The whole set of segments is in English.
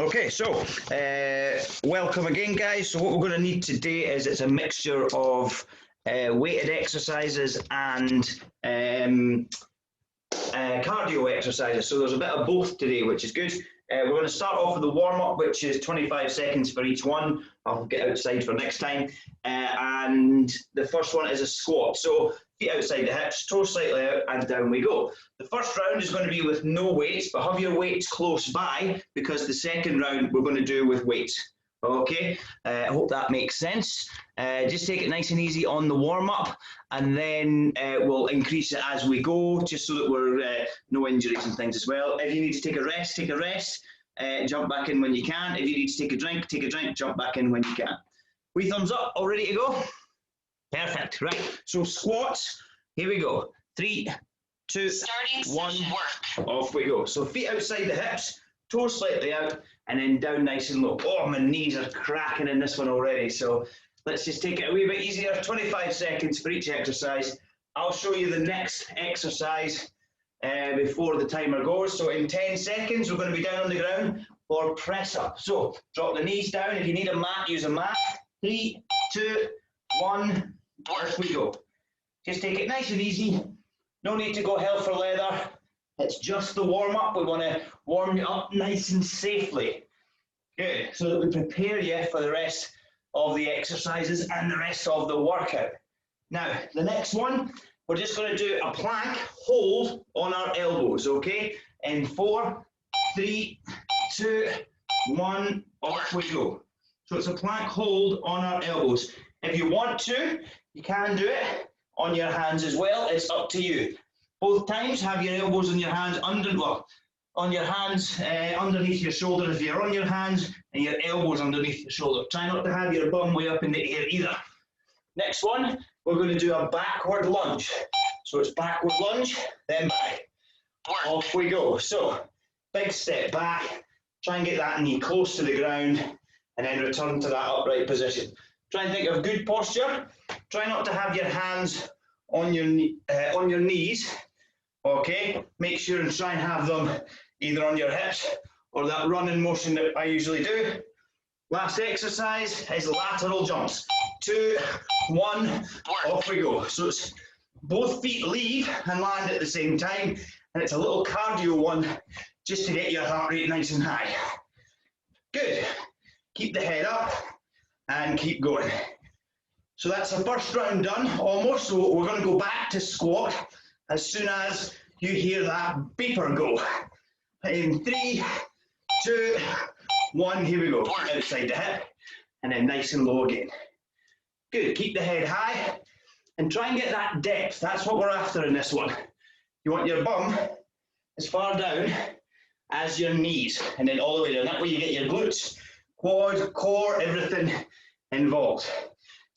Okay, so welcome again, guys. So what we're going to need today is it's a mixture of weighted exercises and cardio exercises. So there's a bit of both today, which is good. We're going to start off with the warm-up, which is 25 seconds for each one. I'll get outside for next time. And the first one is a squat. So feet outside the hips, toes slightly out, and down we go. The first round is going to be with no weights, but have your weights close by, because the second round we're going to do with weights. Okay, I hope that makes sense. Just take it nice and easy on the warm-up, and then we'll increase it as we go, just so that we're no injuries and things as well. If you need to take a rest, take a rest. Jump back in when you can. If you need to take a drink, jump back in when you can. 3 thumbs up, all ready to go? Perfect, right. So squats, here we go. 3, 2, 1, off we go. So feet outside the hips, toes slightly out, and then down nice and low. Oh, my knees are cracking in this one already. So let's just take it a wee bit easier. 25 seconds for each exercise. I'll show you the next exercise before the timer goes. So in 10 seconds, we're going to be down on the ground for press up. So drop the knees down. If you need a mat, use a mat. 3, 2, 1, off we go. Just take it nice and easy. No need to go hell for leather. It's just the warm-up. We want to warm you up nice and safely. Good. So that we prepare you for the rest of the exercises and the rest of the workout. Now, the next one, we're just going to do a plank hold on our elbows, okay? In 4, 3, 2, 1, off we go. So it's a plank hold on our elbows. If you want to, you can do it on your hands as well. It's up to you. Both times, have your elbows and your hands underneath your shoulder if you're on your hands, and your elbows underneath your shoulder. Try not to have your bum way up in the air either. Next one, we're going to do a backward lunge. So it's backward lunge, then back. Off we go. So big step back. Try and get that knee close to the ground, and then return to that upright position. Try and think of good posture. Try not to have your hands on your knees. Okay, make sure and try and have them either on your hips or that running motion that I usually do. Last exercise is lateral jumps. 2, 1, off we go. So it's both feet leave and land at the same time, and it's a little cardio one just to get your heart rate nice and high. Good. Keep the head up and keep going. So that's the first round done, almost. So we're going to go back to squat as soon as you hear that beeper go. In 3, 2, 1, here we go. Outside the hip, and then nice and low again. Good, keep the head high, and try and get that depth. That's what we're after in this one. You want your bum as far down as your knees, and then all the way down. That way you get your glutes, quad, core, everything involved.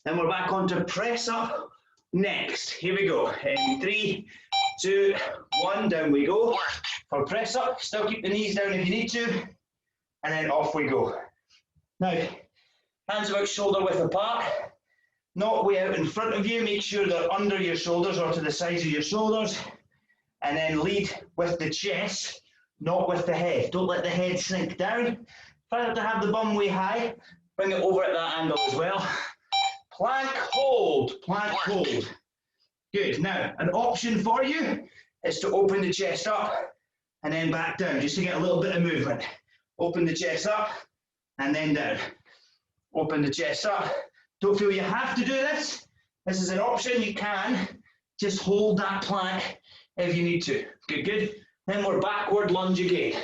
Then we're back onto press up next. Here we go. In 3, 2, 1, down we go. For press up, still keep the knees down if you need to, and then off we go. Now, hands about shoulder width apart, not way out in front of you. Make sure they're under your shoulders or to the sides of your shoulders, and then lead with the chest, not with the head. Don't let the head sink down. Try not to have the bum way high. Bring it over at that angle as well. Plank hold, plank hold. Good. Now, an option for you is to open the chest up and then back down, just to get a little bit of movement. Open the chest up and then down. Open the chest up. Don't feel you have to do this. This is an option. You can just hold that plank if you need to. Good, good. Then we're backward lunge again.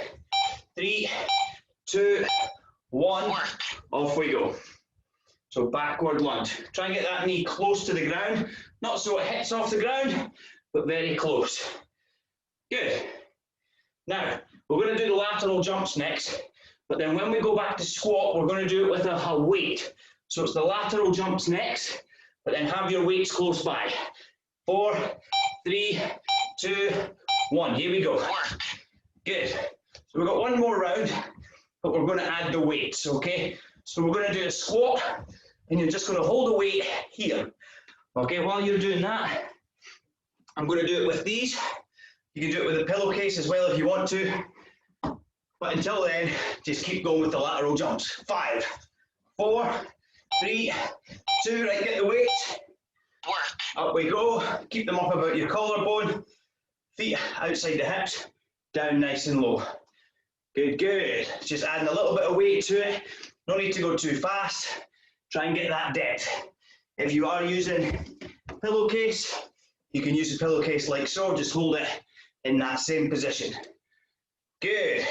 3, 2, 1, off we go. So backward lunge. Try and get that knee close to the ground, not so it hits off the ground, but very close. Good. Now, we're going to do the lateral jumps next, but then when we go back to squat, we're going to do it with a weight. So it's the lateral jumps next, but then have your weights close by. 4, 3, 2, 1. Here we go. Good. So we've got one more round, but we're going to add the weights, okay? So we're going to do a squat, and you're just going to hold the weight here. Okay, while you're doing that, I'm going to do it with these. You can do it with a pillowcase as well if you want to. But until then, just keep going with the lateral jumps. 5, 4, 3, 2, right, get the weight. Work. Up we go. Keep them up about your collarbone. Feet outside the hips, down nice and low. Good, good. Just adding a little bit of weight to it. No need to go too fast. Try and get that depth. If you are using a pillowcase, you can use a pillowcase like so. Just hold it in that same position. Good.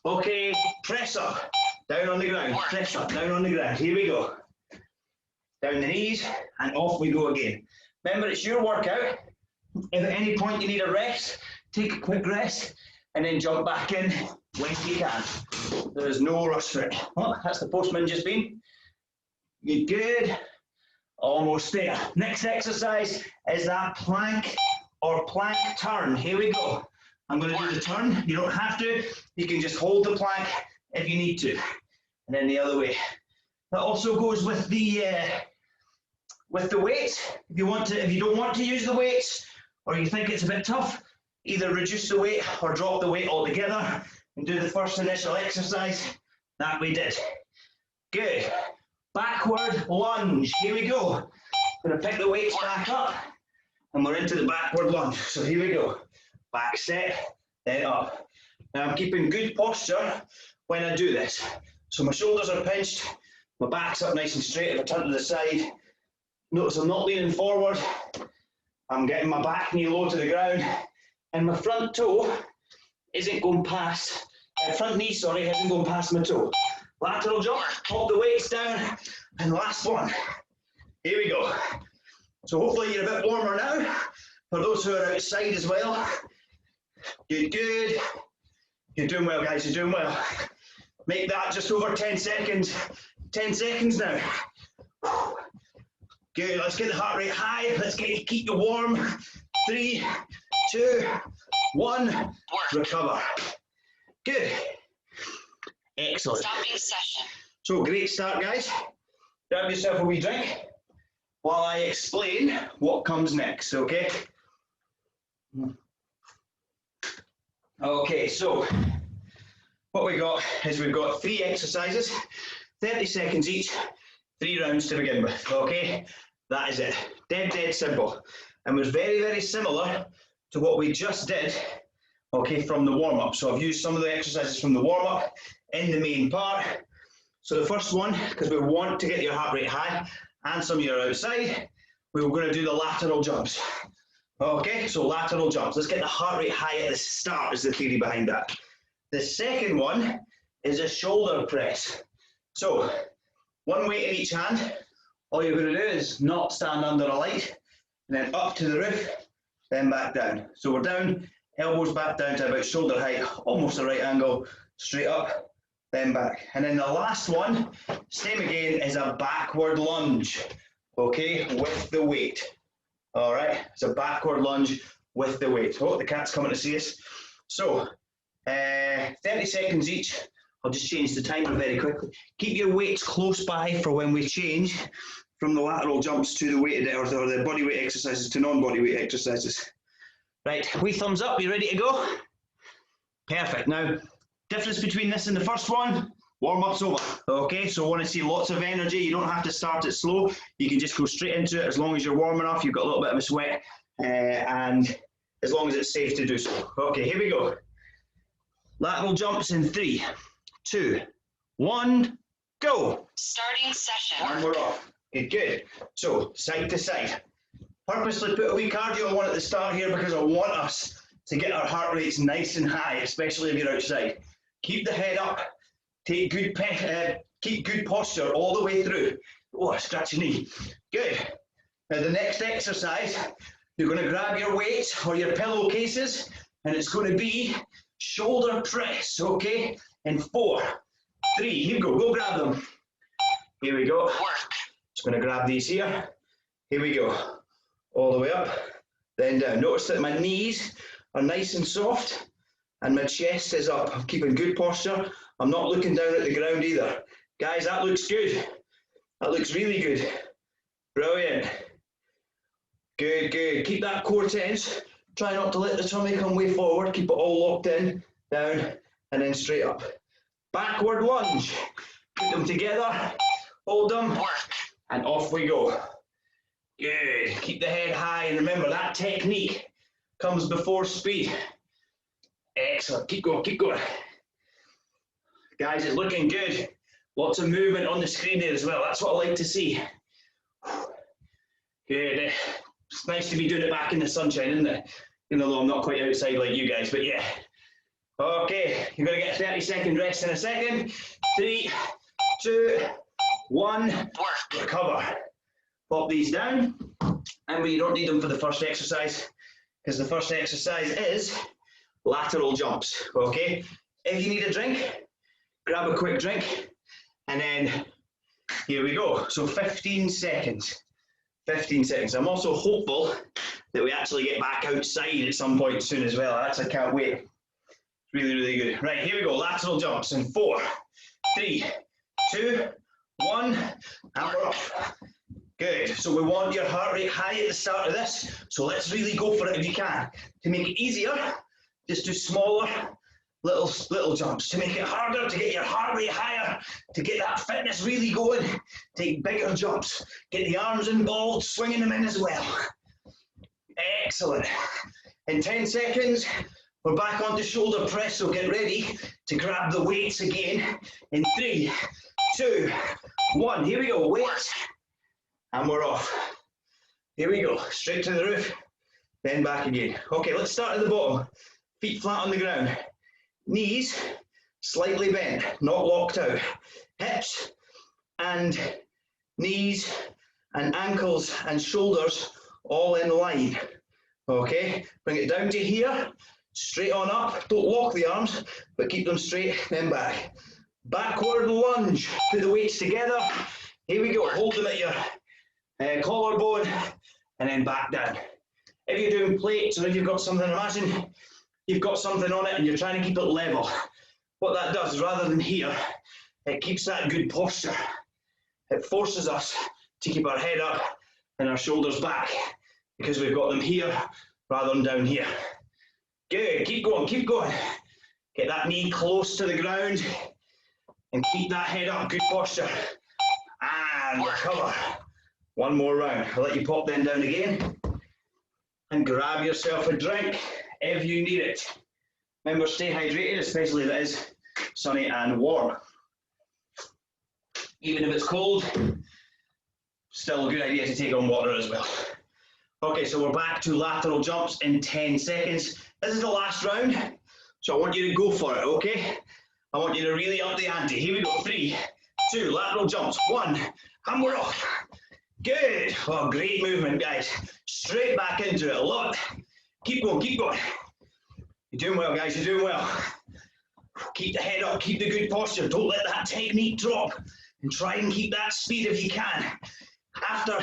Okay, press up. Down on the ground. Press up, down on the ground. Here we go. Down the knees, and off we go again. Remember, it's your workout. If at any point you need a rest, take a quick rest, and then jump back in when you can. There is no rush for it. Oh, that's the postman just been. Good, good. Almost there. Next exercise is that plank or plank turn. Here we go. I'm going to do the turn. You don't have to. You can just hold the plank if you need to. And then the other way. That also goes with the weights. If you don't want to use the weights, or you think it's a bit tough, either reduce the weight or drop the weight altogether and do the first initial exercise that we did. Good. Backward lunge. Here we go. I'm going to pick the weights back up and we're into the backward lunge. So here we go. Back set, then up. Now I'm keeping good posture when I do this. So my shoulders are pinched, my back's up nice and straight. If I turn to the side, notice I'm not leaning forward. I'm getting my back knee low to the ground, and my front toe isn't going past, front knee, sorry, isn't going past my toe. Lateral jump, pop the weights down, and last one. Here we go. So hopefully you're a bit warmer now. For those who are outside as well, good, good. You're doing well, guys, you're doing well. Make that just over 10 seconds. 10 seconds now. Good, let's get the heart rate high. Let's keep you warm. 3, 2, 1, recover. Good. Excellent. Stopping session. So great start, guys. Grab yourself a wee drink while I explain what comes next, okay? Okay, so what we got is we've got 3 exercises, 30 seconds each, 3 rounds to begin with, okay? That is it. Dead, dead simple. And was very, very similar to what we just did, okay, from the warm-up. So I've used some of the exercises from the warm-up in the main part. So the first one, because we want to get your heart rate high and some of you are outside, we were going to do the lateral jumps. Okay, so lateral jumps. Let's get the heart rate high at the start is the theory behind that. The second one is a shoulder press. So 1 weight in each hand. All you're going to do is not stand under a light, and then up to the roof, then back down. So we're down, elbows back down to about shoulder height, almost a right angle, straight up, then back. And then the last one, same again, is a backward lunge, okay, with the weight. All right, it's a backward lunge with the weight. Oh, the cat's coming to see us. So 30 seconds each. I'll just change the timer very quickly. Keep your weights close by for when we change from the lateral jumps to the weighted or the body weight exercises to non-body weight exercises. Right, wee thumbs up, you ready to go? Perfect. Now, difference between this and the first one, warm-up's over. Okay, so I want to see lots of energy. You don't have to start it slow. You can just go straight into it as long as you're warm enough, you've got a little bit of a sweat, and as long as it's safe to do so. Okay, here we go. Lateral jumps in 3, 2, 1, go. Starting session. And we're off. Good, good. So, side to side. Purposely put a wee cardio on at the start here because I want us to get our heart rates nice and high, especially if you're outside. Keep the head up. Take good, keep good posture all the way through. Oh, scratch your knee. Good. Now the next exercise, you're going to grab your weights or your pillowcases, and it's going to be shoulder press, okay? In 4, 3, here we go. Go grab them. Here we go. Just going to grab these here. Here we go. All the way up, then down. Notice that my knees are nice and soft, and my chest is up. I'm keeping good posture. I'm not looking down at the ground either. Guys, that looks good. That looks really good. Brilliant. Good, good. Keep that core tense. Try not to let the tummy come way forward. Keep it all locked in, down, and then straight up. Backward lunge. Put them together, hold them, Work. and off we go. Good. Keep the head high, and remember that technique comes before speed. Excellent. Keep going, keep going. Guys, it's looking good. Lots of movement on the screen there as well. That's what I like to see. Good. It's nice to be doing it back in the sunshine, isn't it? Even though I'm not quite outside like you guys, but yeah. Okay, you're going to get a 30-second rest in a second. 3, 2, 1. Work. Recover. Pop these down. And you don't need them for the first exercise, because the first exercise is lateral jumps, okay? If you need a drink, grab a quick drink, and then here we go. So 15 seconds. 15 seconds. I'm also hopeful that we actually get back outside at some point soon as well. I can't wait. Really, really good. Right, here we go. Lateral jumps in 4, 3, 2, 1, and we're off. Good. So we want your heart rate high at the start of this. So let's really go for it if you can. To make it easier, just do smaller little jumps. To make it harder, to get your heart rate higher, to get that fitness really going, take bigger jumps. Get the arms involved, swinging them in as well. Excellent. In 10 seconds, we're back onto shoulder press, so get ready to grab the weights again. In 3, 2, 1, here we go, weights. And we're off. Here we go, straight to the roof, then back again. Okay, let's start at the bottom. Feet flat on the ground. Knees slightly bent, not locked out. Hips and knees and ankles and shoulders all in line. Okay, bring it down to here, straight on up. Don't lock the arms, but keep them straight, then back. Backward lunge, put the weights together. Here we go, hold them at your collarbone, and then back down. If you're doing plates or if you've got something, imagine you've got something on it and you're trying to keep it level. What that does is, rather than here, it keeps that good posture. It forces us to keep our head up and our shoulders back because we've got them here rather than down here. Good, keep going, keep going. Get that knee close to the ground and keep that head up, good posture. And recover. One more round. I'll let you pop them down again. And grab yourself a drink if you need it. Remember, stay hydrated, especially if it is sunny and warm. Even if it's cold, still a good idea to take on water as well. Okay, so we're back to lateral jumps in 10 seconds. This is the last round, so I want you to go for it, okay? I want you to really up the ante. Here we go, 3, 2, lateral jumps, 1, and we're off. Good. Oh, great movement, guys. Straight back into it. Look. Keep going, keep going. You're doing well, guys. You're doing well. Keep the head up. Keep the good posture. Don't let that technique drop. And try and keep that speed if you can. After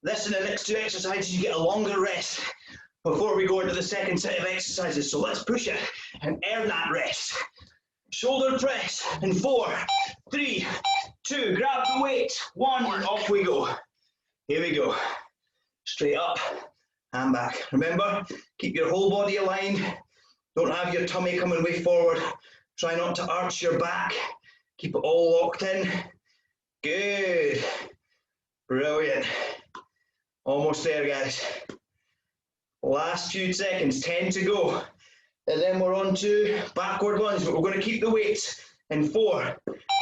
this and the next 2 exercises, you get a longer rest before we go into the second set of exercises. So let's push it and earn that rest. Shoulder press in 4, 3, 2. Grab the weight. 1. Off we go. Here we go. Straight up and back. Remember, keep your whole body aligned. Don't have your tummy coming way forward. Try not to arch your back. Keep it all locked in. Good. Brilliant. Almost there, guys. Last few seconds, 10 to go. And then we're on to backward lunge, but we're going to keep the weights in 4,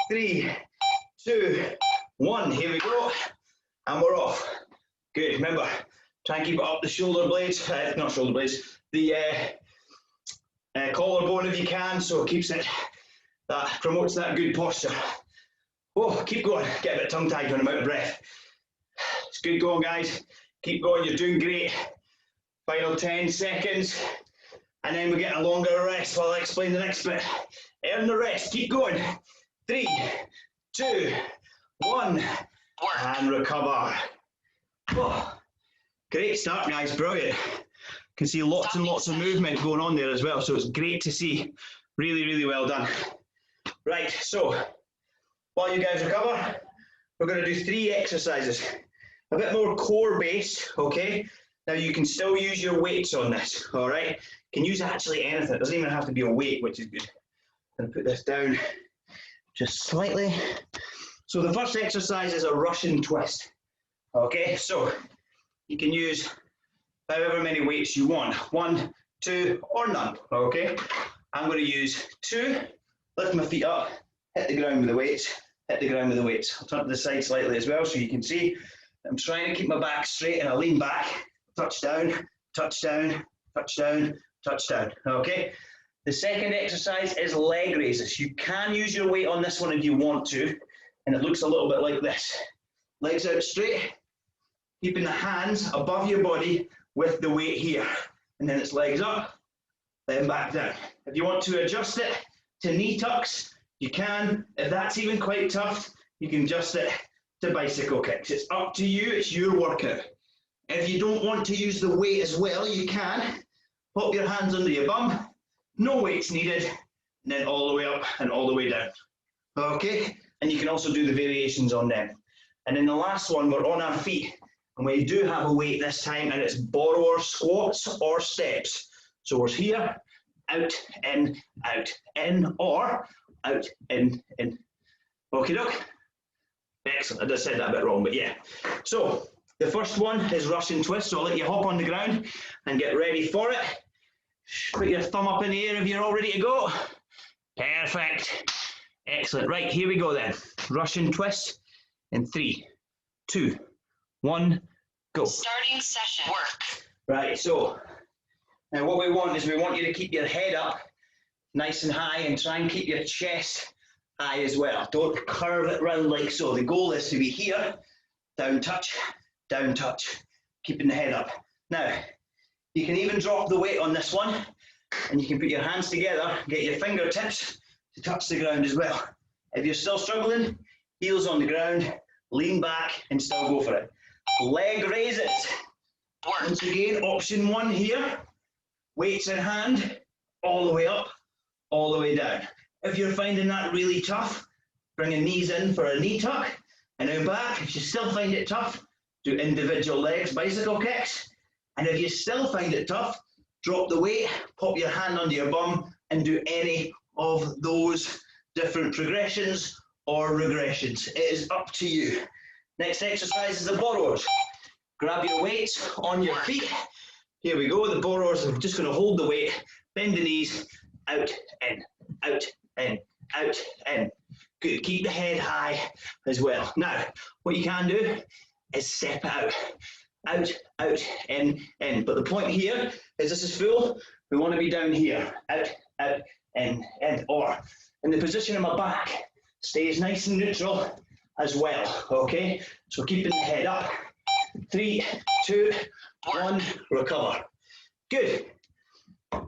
3, 2, 1. Here we go. And we're off. Good. Remember, try and keep it up the shoulder blades, not shoulder blades, the collarbone if you can, so it keeps it, that promotes that good posture. Oh, keep going. Get a bit tongue-tied when I'm out of breath. It's good going, guys. Keep going. You're doing great. Final 10 seconds. And then we get a longer rest while I explain the next bit. Earn the rest. Keep going. 3, 2, 1. And recover. Oh, great start, guys. Brilliant. Can see lots and lots of movement going on there as well, so it's great to see. Really, really well done. Right, so while you guys recover, we're going to do 3 exercises. A bit more core based, okay? Now you can still use your weights on this, all right? You can use actually anything. It doesn't even have to be a weight, which is good. going to put this down just slightly. So the first exercise is a Russian twist. Okay, so you can use however many weights you want. 1, 2, or none. Okay, I'm going to use 2. Lift my feet up, hit the ground with the weights, hit the ground with the weights. I'll turn to the side slightly as well so you can see. I'm trying to keep my back straight and I lean back. Touch down, touch down, touch down, touch down. Okay. The second exercise is leg raises. You can use your weight on this one if you want to, and it looks a little bit like this. Legs out straight, keeping the hands above your body with the weight here. And then it's legs up, then back down. If you want to adjust it to knee tucks, you can. If that's even quite tough, you can adjust it to bicycle kicks. It's up to you, it's your workout. If you don't want to use the weight as well, you can. Pop your hands under your bum, no weights needed, and then all the way up and all the way down. Okay, and you can also do the variations on them. And then the last one, we're on our feet, and we do have a weight this time, and it's borrower squats or steps. So we're here, out, in, or out, in. Okay, doke. Excellent. I just said that a bit wrong, but yeah. So the first one is Russian twist. So I'll let you hop on the ground and get ready for it. Put your thumb up in the air if you're all ready to go. Perfect. Excellent. Right, here we go then. Russian twist in 3, 2, 1, go. Starting session. Work. Right, so now what we want is we want you to keep your head up nice and high and try and keep your chest high as well. Don't curve it round like so. The goal is to be here, down touch, keeping the head up. Now, you can even drop the weight on this one, and you can put your hands together, get your fingertips to touch the ground as well. If you're still struggling, heels on the ground, lean back, and still go for it. Leg raises. Once again, option 1 here, weights in hand, all the way up, all the way down. If you're finding that really tough, bring your knees in for a knee tuck, and then back. If you still find it tough, do individual legs, bicycle kicks. And if you still find it tough, drop the weight, pop your hand under your bum, and do any of those different progressions or regressions. It is up to you. Next exercise is the borrowers. Grab your weights on your feet. Here we go. The borrowers, I'm just going to hold the weight, bend the knees, out, in, out, in, out, in. Good. Keep the head high as well. Now, what you can do is step out, in. But the point here is this is full. We want to be down here, out, in, or in the position of my back stays nice and neutral as well. Okay, so keeping the head up. 3, 2, 1, recover. Good.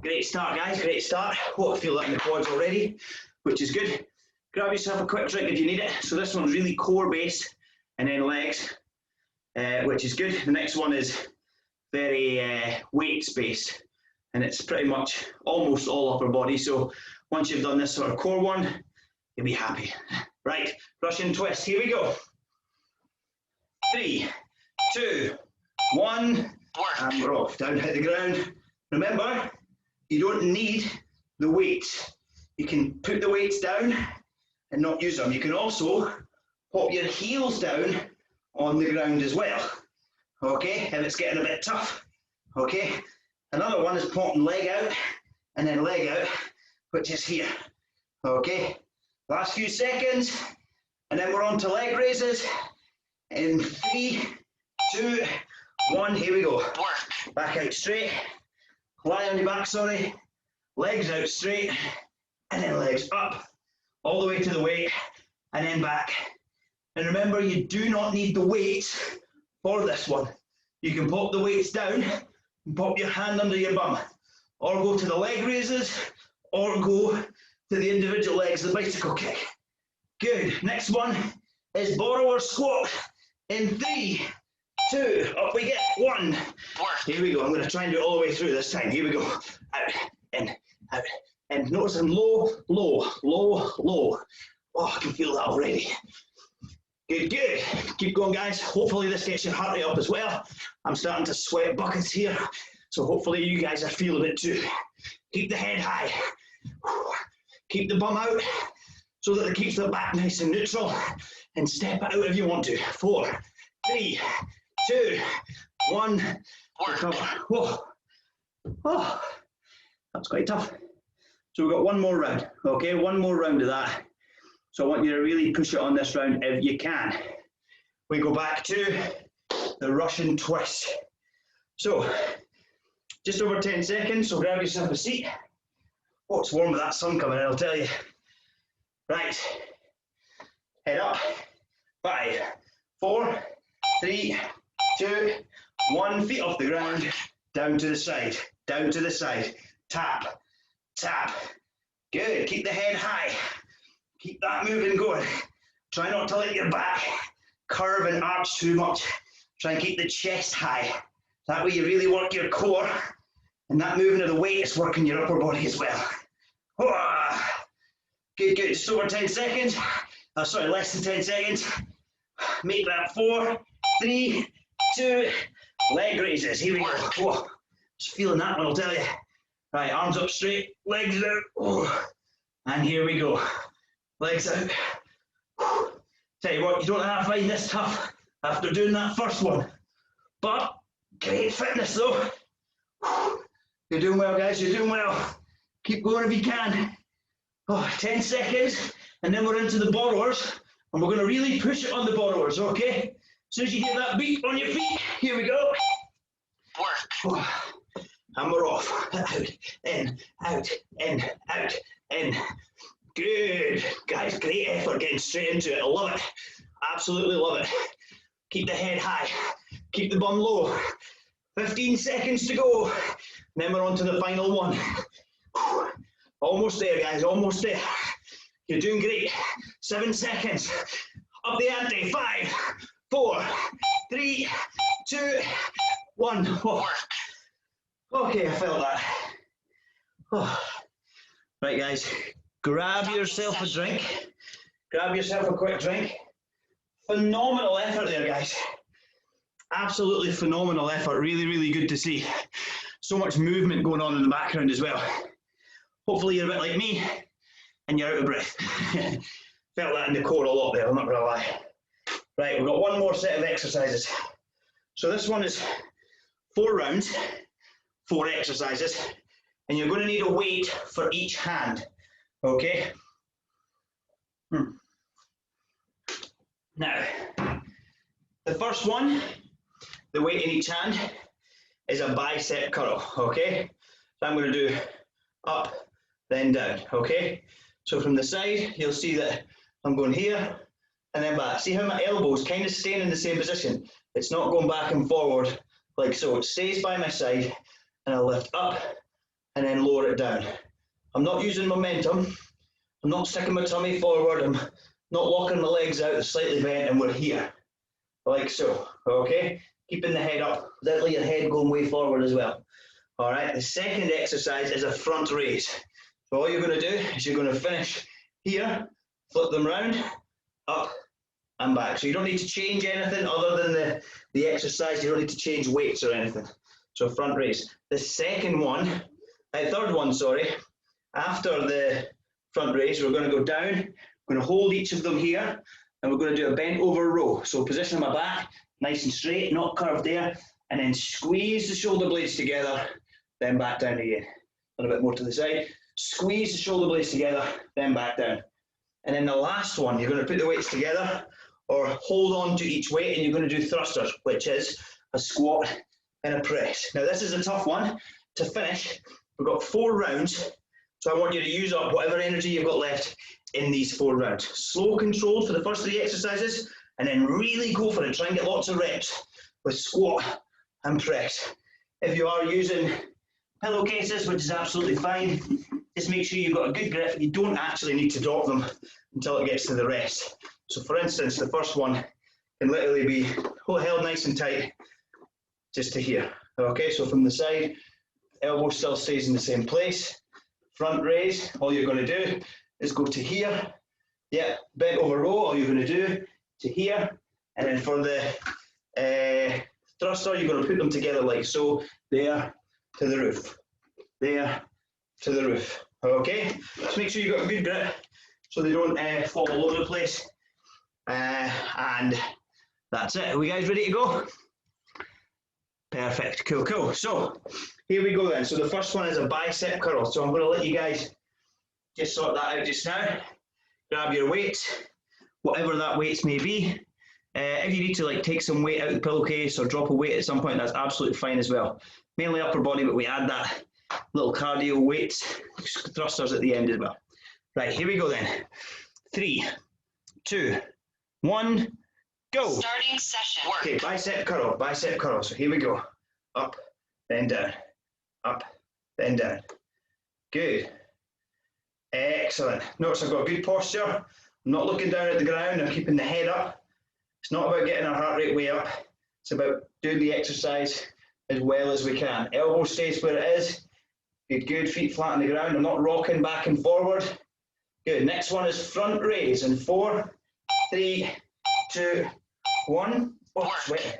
Great start, guys. Great start. Oh, I feel that in the quads already, which is good. Grab yourself a quick drink if you need it. So this one's really core based, and then legs, which is good. The next one is very weights based, and it's pretty much almost all upper body. So once you've done this sort of core one, you'll be happy. Right, Russian twist. Here we go. 3, 2, 1, and we're off. Down, hit the ground. Remember, you don't need the weights. You can put the weights down and not use them. You can also pop your heels down on the ground as well. Okay, if it's getting a bit tough. Okay, another one is popping leg out and then leg out, which is here. Okay, last few seconds, and then we're on to leg raises. In 3, 2, 1, here we go. Work. Back out straight. Lie on your back, sorry. Legs out straight, and then legs up, all the way to the weight, and then back. And remember, you do not need the weights for this one. You can pop the weights down, and pop your hand under your bum, or go to the leg raises, or go to the individual legs, the bicycle kick. Good. Next one is borrower squat. In 3, 2, up we get. 1. Here we go. I'm going to try and do it all the way through this time. Here we go. Out, in, out, in. Notice I'm low, low, low, low. Oh, I can feel that already. Good, good. Keep going, guys. Hopefully this gets your heart rate up as well. I'm starting to sweat buckets here, so hopefully you guys are feeling it too. Keep the head high. Keep the bum out so that it keeps the back nice and neutral, and step it out if you want to. 4, 3, 2, 1. Work. Whoa. Oh, that's quite tough. So we've got one more round, okay? One more round of that. So I want you to really push it on this round if you can. We go back to the Russian twist. So, just over 10 seconds, so grab yourself a seat. Oh, it's warm with that sun coming in, I'll tell you. Right, head up. 5, 4, 3, 2, 1. Feet off the ground, down to the side, down to the side. Tap, tap. Good, keep the head high. Keep that moving going. Try not to let your back curve and arch too much. Try and keep the chest high. That way you really work your core, and that movement of the weight is working your upper body as well. Good, good. Just over 10 seconds. Sorry, less than 10 seconds. Make that 4, 3, 2. Leg raises. Here we go. Whoa. Just feeling that one, I'll tell you. Right, arms up straight, legs out. Oh. And here we go. Legs out. Tell you what, you don't have to find this tough after doing that first one. But great fitness though. You're doing well, guys, you're doing well. Keep going if you can. 10 seconds, and then we're into the borrowers, and we're going to really push it on the borrowers, okay? As soon as you hear that beat on your feet, here we go. Work. And we're off. Out, in, out, in, out, in. Good. Guys, great effort getting straight into it. I love it. Absolutely love it. Keep the head high. Keep the bum low. 15 seconds to go. And then we're on to the final one. Almost there, guys. Almost there. You're doing great. 7 seconds. Up the ante. 5, 4, 3, 2, 1. Oh. Okay, I felt that. Oh. Right, guys. Grab yourself a drink. Grab yourself a quick drink. Phenomenal effort there, guys. Absolutely phenomenal effort. Really, really good to see. So much movement going on in the background as well. Hopefully you're a bit like me and you're out of breath. Felt that in the core a lot there, I'm not gonna lie. Right, we've got one more set of exercises. So this one is 4 rounds, 4 exercises, and you're gonna need a weight for each hand, okay? Now, the first one, the weight in each hand, is a bicep curl, okay? So I'm gonna do up, then down, okay? So from the side, you'll see that I'm going here and then back. See how my elbow's kind of staying in the same position? It's not going back and forward like so. It stays by my side, and I lift up and then lower it down. I'm not using momentum. I'm not sticking my tummy forward. I'm not locking my legs out, slightly bent, and we're here, like so, okay? Keeping the head up, without letting your head going way forward as well. All right, the second exercise is a front raise. So all you're going to do is you're going to finish here, flip them round, up and back. So you don't need to change anything other than the exercise. You don't need to change weights or anything. So front raise. The second one, third one, sorry, after the front raise, we're going to go down, we're going to hold each of them here, and we're going to do a bent over row. So position my back, nice and straight, not curved there, and then squeeze the shoulder blades together, then back down again. A little bit more to the side. Squeeze the shoulder blades together, then back down. And then the last one, you're going to put the weights together or hold on to each weight, and you're going to do thrusters, which is a squat and a press. Now this is a tough one to finish. We've got 4 rounds, so I want you to use up whatever energy you've got left in these 4 rounds. Slow controlled for the first 3 exercises, and then really go for it. Try and get lots of reps with squat and press. If you are using pillowcases, which is absolutely fine, just make sure you've got a good grip. You don't actually need to drop them until it gets to the rest. So for instance, the first one can literally be held nice and tight just to here. Okay, so from the side, elbow still stays in the same place. Front raise, all you're going to do is go to here. Yeah, bent over row, all you're going to do to here. And then for the thruster, you're going to put them together like so. There to the roof. There to the roof. Okay, just make sure you've got a good grip so they don't fall all over the place. And that's it. Are we guys ready to go? Perfect, cool, cool. So here we go then. So the first one is a bicep curl. So I'm going to let you guys just sort that out just now. Grab your weights, whatever that weights may be. If you need to like take some weight out of the pillowcase or drop a weight at some point, that's absolutely fine as well. Mainly upper body, but we add that little cardio weights, thrusters at the end as well. Right, here we go then. 3, 2, 1, go. Starting session. Work. Okay, bicep curl, bicep curl. So here we go. Up, then down. Up, then down. Good. Excellent. Notice I've got good posture. I'm not looking down at the ground. I'm keeping the head up. It's not about getting our heart rate way up. It's about doing the exercise as well as we can. Elbow stays where it is. Good, good. Feet flat on the ground. I'm not rocking back and forward. Good. Next one is front raise in 4, 3, 2, 1. Oh, wait.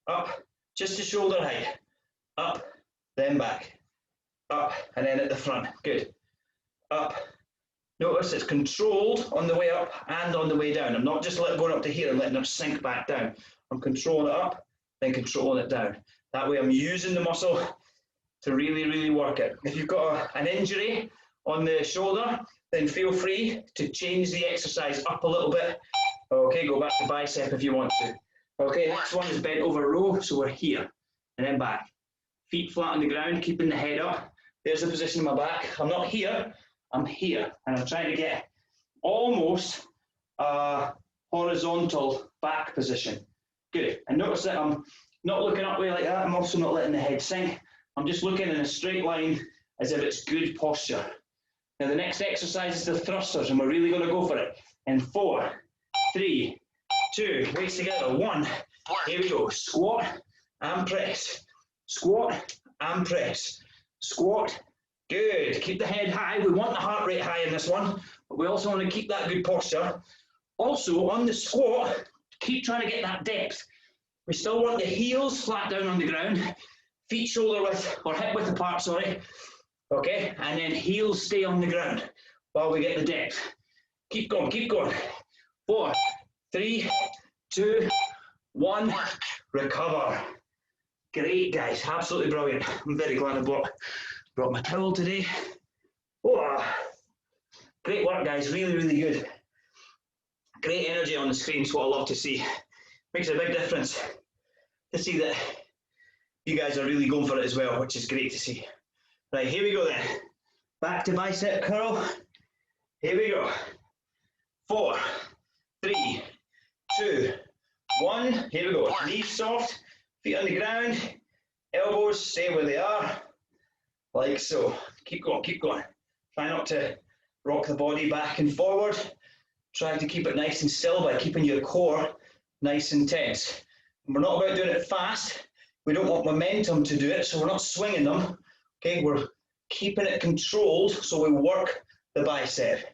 Up, just to shoulder height. Up, then back. Up, and then at the front. Good. Up. Notice it's controlled on the way up and on the way down. I'm not just going up to here and letting them sink back down. I'm controlling it up, then controlling it down. That way I'm using the muscle to really, really work it. If you've got an injury on the shoulder, then feel free to change the exercise up a little bit. Okay, go back to bicep if you want to. Okay, next one is bent over row, so we're here and then back. Feet flat on the ground, keeping the head up. There's the position of my back. I'm not here, I'm here, and I'm trying to get almost a horizontal back position. Good, and notice that I'm not looking up way like that. I'm also not letting the head sink. I'm just looking in a straight line as if it's good posture. Now the next exercise is the thrusters, and we're really going to go for it. In 4, 3, 2, weights together, 1. Here we go. Squat and press. Squat and press. Squat. Good. Keep the head high. We want the heart rate high in this one, but we also want to keep that good posture. Also, on the squat, keep trying to get that depth. We still want the heels flat down on the ground, feet shoulder width, or hip width apart, sorry. Okay, and then heels stay on the ground while we get the depth. Keep going, keep going. 4, 3, 2, 1. Recover. Great, guys. Absolutely brilliant. I'm very glad I brought my towel today. Oh, great work, guys. Really, really good. Great energy on the screen is what I love to see. Makes a big difference to see that you guys are really going for it as well, which is great to see. Right, here we go then. Back to bicep curl. Here we go. 4, 3, 2, 1. Here we go. Knees soft, feet on the ground, elbows stay where they are, like so. Keep going, keep going. Try not to rock the body back and forward. Try to keep it nice and still by keeping your core nice and tense. And we're not about doing it fast. We don't want momentum to do it, so we're not swinging them. Okay, we're keeping it controlled so we work the bicep.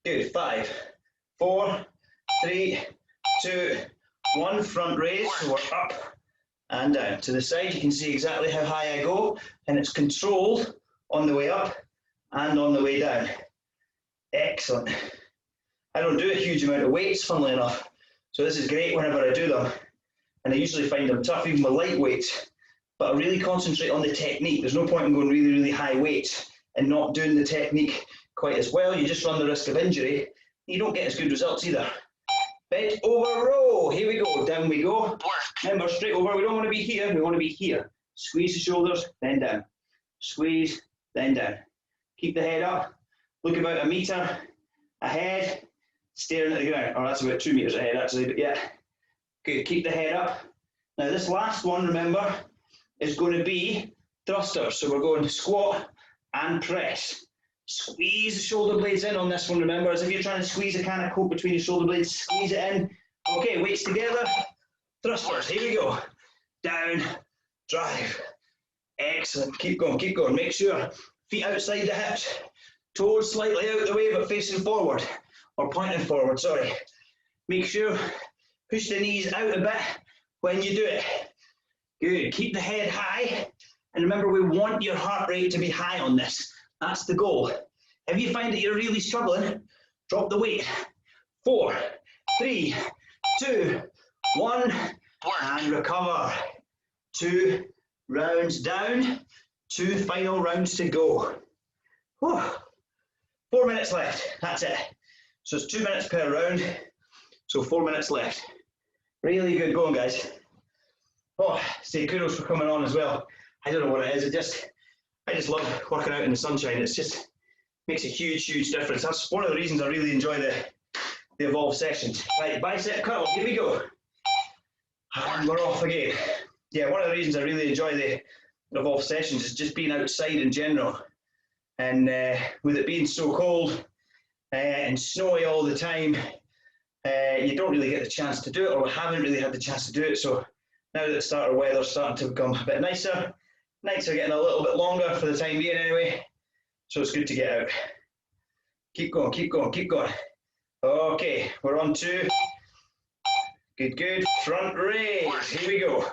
Good. 5, 4, 3, 2, 1. Front raise. So we're up and down. To the side, you can see exactly how high I go, and it's controlled on the way up and on the way down. Excellent. I don't do a huge amount of weights, funnily enough, so this is great whenever I do them, and I usually find them tough even with light weights, but I really concentrate on the technique. There's no point in going really, really high weights and not doing the technique quite as well. You just run the risk of injury. You don't get as good results either. Bent over row. Here we go. Down we go. Remember, straight over. We don't want to be here. We want to be here. Squeeze the shoulders, then down. Squeeze, then down. Keep the head up. Look about 1 meter ahead. Staring at the ground. Or that's about 2 meters ahead, actually. But yeah. Good. Keep the head up. Now, this last one, remember, is going to be thrusters. So we're going squat and press. Squeeze the shoulder blades in on this one, remember, as if you're trying to squeeze a can of Coke between your shoulder blades, squeeze it in. Okay, weights together, thrusters, here we go. Down, drive. Excellent, keep going, keep going. Make sure feet outside the hips, toes slightly out the way but facing forward, or pointing forward, sorry. Make sure, push the knees out a bit when you do it. Good, keep the head high, and remember we want your heart rate to be high on this. That's the goal. If you find that you're really struggling, drop the weight. 4, 3, 2, 1, and recover. 2 rounds down, 2 final rounds to go. Whew. 4 minutes left, that's it. So it's 2 minutes per round, so 4 minutes left. Really good going, guys. Oh, say kudos for coming on as well. I don't know what it is, I just love working out in the sunshine. It's just makes a huge, huge difference. That's one of the reasons I really enjoy the Evolve sessions. Right, bicep curl, here we go. And we're off again. Yeah, one of the reasons I really enjoy the Evolve sessions is just being outside in general. And with it being so cold and snowy all the time, you don't really get the chance to do it, or haven't really had the chance to do it. So now that the start of weather's starting to become a bit nicer, nights are getting a little bit longer for the time being anyway, so it's good to get out. Keep going, keep going, keep going. Okay, we're on to, good, good, front raise. Here we go.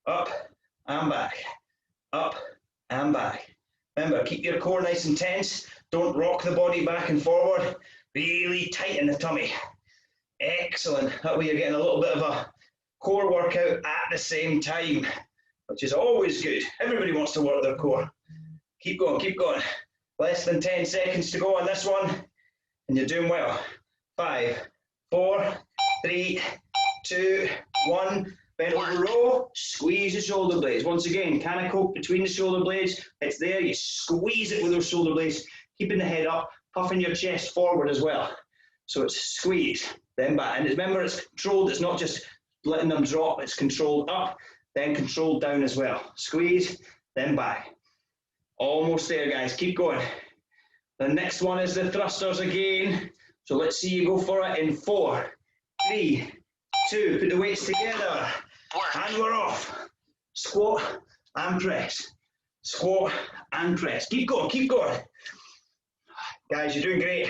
Up and back, up and back. Remember, keep your core nice and tense. Don't rock the body back and forward. Really tighten the tummy. Excellent. That way you're getting a little bit of a core workout at the same time, which is always good. Everybody wants to work their core. Keep going, keep going. Less than 10 seconds to go on this one, and you're doing well. 5, 4, 3, 2, 1. Bend over row, squeeze the shoulder blades. Once again, can I cope between the shoulder blades? It's there, you squeeze it with those shoulder blades, keeping the head up, puffing your chest forward as well. So it's squeeze, then back. And remember, it's controlled, it's not just letting them drop, it's controlled up, then controlled down as well. Squeeze, then back. Almost there, guys, keep going. The next one is the thrusters again. So let's see you go for it in 4, 3, 2, put the weights together, and we're off. Squat and press, squat and press. Keep going, keep going. Guys, you're doing great.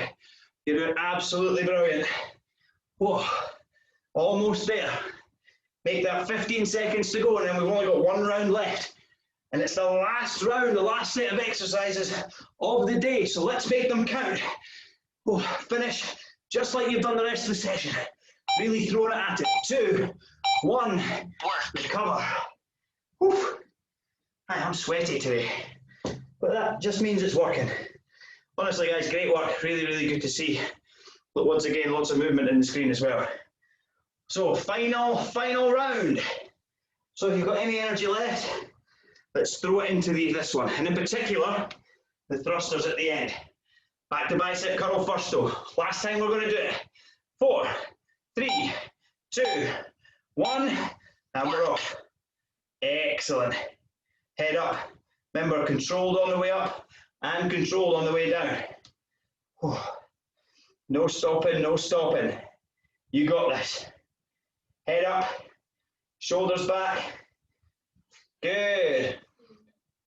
You're doing absolutely brilliant. Whoa, almost there. Make that 15 seconds to go, and then we've only got 1 round left. And it's the last round, the last set of exercises of the day. So let's make them count. Oh, finish just like you've done the rest of the session. Really throwing it at it. 2, 1, recover. Whew. I'm sweaty today, but that just means it's working. Honestly, guys, great work. Really, really good to see. But once again, lots of movement in the screen as well. So final round. So if you've got any energy left, let's throw it into this one. And in particular, the thrusters at the end. Back to bicep curl first though. Last time we're going to do it. 4, 3, 2, 1, and we're off. Excellent. Head up. Remember, controlled on the way up and controlled on the way down. No stopping, no stopping. You got this. Head up, shoulders back. Good.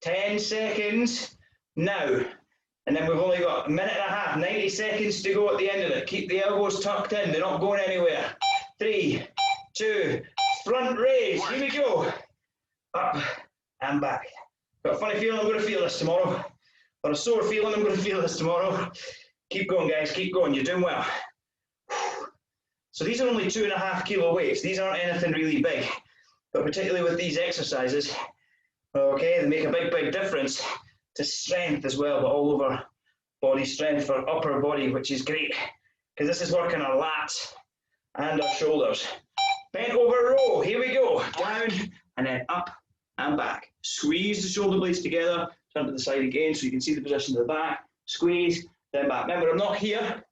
10 seconds now. And then we've only got 1.5 minutes, 90 seconds to go at the end of it. Keep the elbows tucked in, they're not going anywhere. 3, 2, front raise, here we go. Up and back. Got a funny feeling I'm going to feel this tomorrow. Or a sore feeling I'm going to feel this tomorrow. Keep going, guys, keep going, you're doing well. So these are only 2.5 kilo weights. These aren't anything really big. But particularly with these exercises, okay, they make a big, big difference to strength as well, but all over body strength for upper body, which is great, because this is working our lats and our shoulders. Bent over row, here we go, down and then up and back. Squeeze the shoulder blades together, turn to the side again so you can see the position of the back, squeeze, then back. Remember, I'm not here,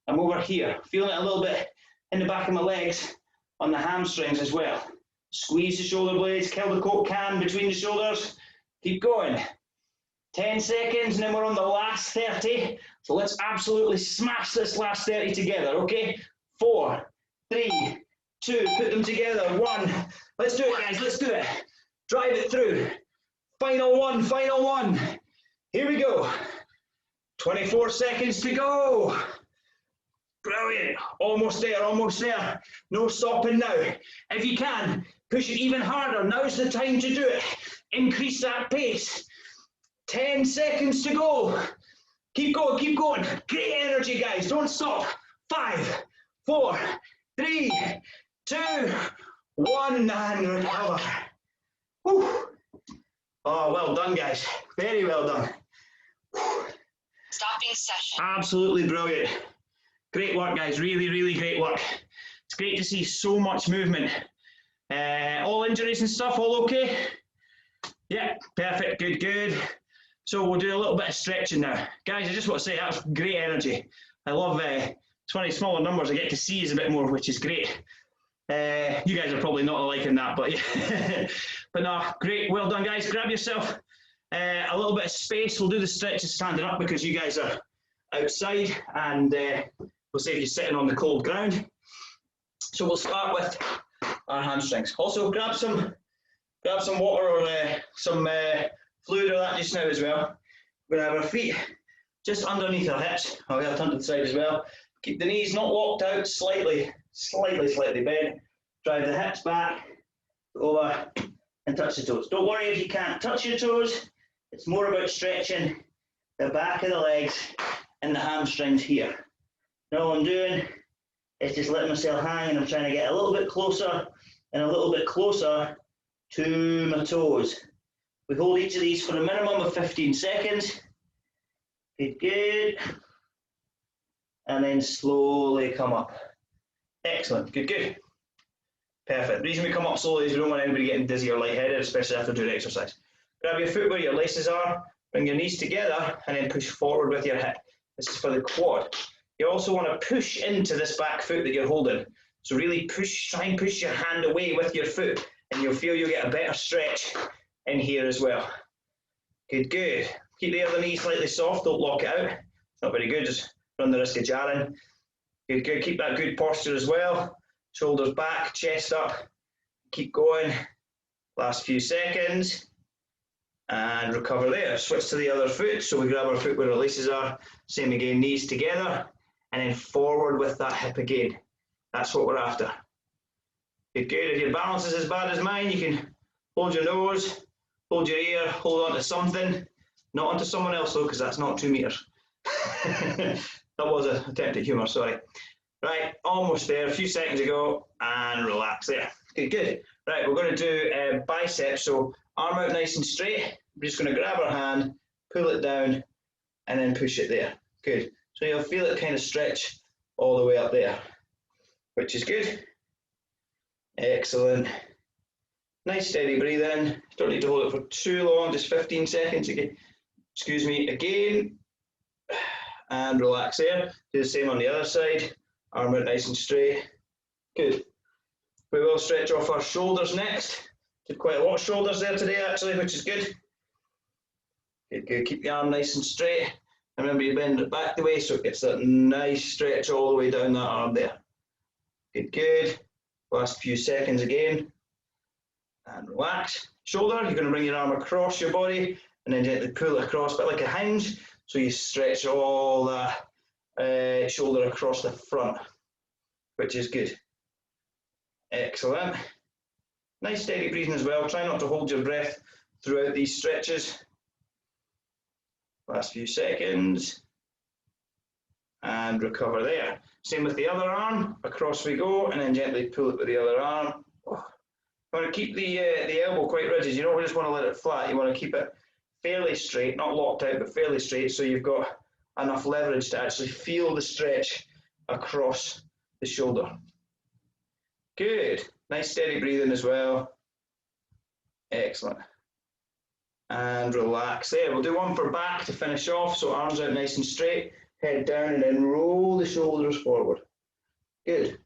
I'm over here, feeling it a little bit in the back of my legs, on the hamstrings as well. Squeeze the shoulder blades, kill the coke can between the shoulders, keep going. 10 seconds, and then we're on the last 30. So let's absolutely smash this last 30 together, okay? 4, 3, 2, put them together. 1. Let's do it, guys, let's do it. Drive it through. Final one, final one. Here we go. 24 seconds to go. Brilliant. Almost there, almost there. No stopping now. If you can, push it even harder. Now's the time to do it. Increase that pace. 10 seconds to go. Keep going, keep going. Great energy, guys. Don't stop. 5, 4, 3, 2, 1, and recover. Whew. Oh, well done, guys. Very well done. Stopping session. Absolutely brilliant. Great work, guys. Really, really great work. It's great to see so much movement. All injuries and stuff, all okay? Yeah, perfect. Good, good. So we'll do a little bit of stretching now. Guys, I just want to say that was great energy. I love, it's one of the smaller numbers I get to see is a bit more, which is great. You guys are probably not liking that, but yeah. But no, great. Well done, guys. Grab yourself a little bit of space. We'll do the stretches standing up because you guys are outside and we'll save you sitting on the cold ground. So we'll start with our hamstrings. Also, grab some water or some fluid or that just now as well. We're going to have our feet just underneath our hips. I'll have turn to the side as well. Keep the knees not locked out, slightly bent. Drive the hips back, over, and touch the toes. Don't worry if you can't touch your toes. It's more about stretching the back of the legs and the hamstrings here. Now all I'm doing is just letting myself hang, and I'm trying to get a little bit closer and a little bit closer to my toes. We hold each of these for a minimum of 15 seconds. Good, good. And then slowly come up. Excellent, good, good. Perfect. The reason we come up slowly is we don't want anybody getting dizzy or lightheaded, especially after doing exercise. Grab your foot where your laces are, bring your knees together, and then push forward with your hip. This is for the quad. You also want to push into this back foot that you're holding. So really push, try and push your hand away with your foot, and you'll feel you'll get a better stretch in here as well. Good, good. Keep the other knee slightly soft, don't lock it out. It's not very good, just run the risk of jarring. Good, good. Keep that good posture as well. Shoulders back, chest up. Keep going. Last few seconds. And recover there. Switch to the other foot. So we grab our foot where our laces are. Same again, knees together. And then forward with that hip again. That's what we're after. Good, good. If your balance is as bad as mine, you can hold your nose, hold your ear, hold on to something. Not onto someone else though, because that's not 2 meters. That was an attempt at humour, sorry. Right, almost there, a few seconds ago, and relax there. Good, good. Right, we're going to do biceps, so arm out nice and straight. We're just going to grab our hand, pull it down, and then push it there. Good. So you'll feel it kind of stretch all the way up there, which is good. Excellent. Nice steady breathe in. Don't need to hold it for too long, just 15 seconds again. Excuse me, again. And relax there. Do the same on the other side. Arm out nice and straight. Good. We will stretch off our shoulders next. Did quite a lot of shoulders there today actually, which is good. Good, good. Keep the arm nice and straight. And remember you bend it back the way so it gets that nice stretch all the way down that arm there. Good, good. Last few seconds again. And relax. Shoulder, you're going to bring your arm across your body and then gently pull it across, but like a hinge. So you stretch all that shoulder across the front, which is good. Excellent. Nice steady breathing as well. Try not to hold your breath throughout these stretches. Last few seconds. And recover there. Same with the other arm. Across we go, and then gently pull it with the other arm. Oh. You want to keep the elbow quite rigid. You don't just want to let it flat. You want to keep it fairly straight, not locked out, but fairly straight, so you've got enough leverage to actually feel the stretch across the shoulder. Good. Nice steady breathing as well. Excellent. And relax there. We'll do one for back to finish off. So arms out nice and straight, head down, and then roll the shoulders forward. Good.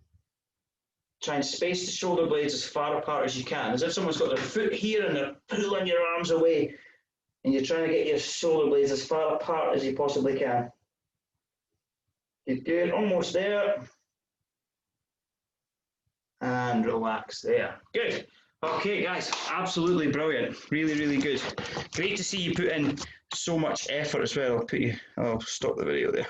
Try and space the shoulder blades as far apart as you can. As if someone's got their foot here and they're pulling your arms away. And you're trying to get your shoulder blades as far apart as you possibly can. Good, good. Almost there. And relax there. Good. Okay, guys. Absolutely brilliant. Really, really good. Great to see you put in so much effort as well. I'll stop the video there.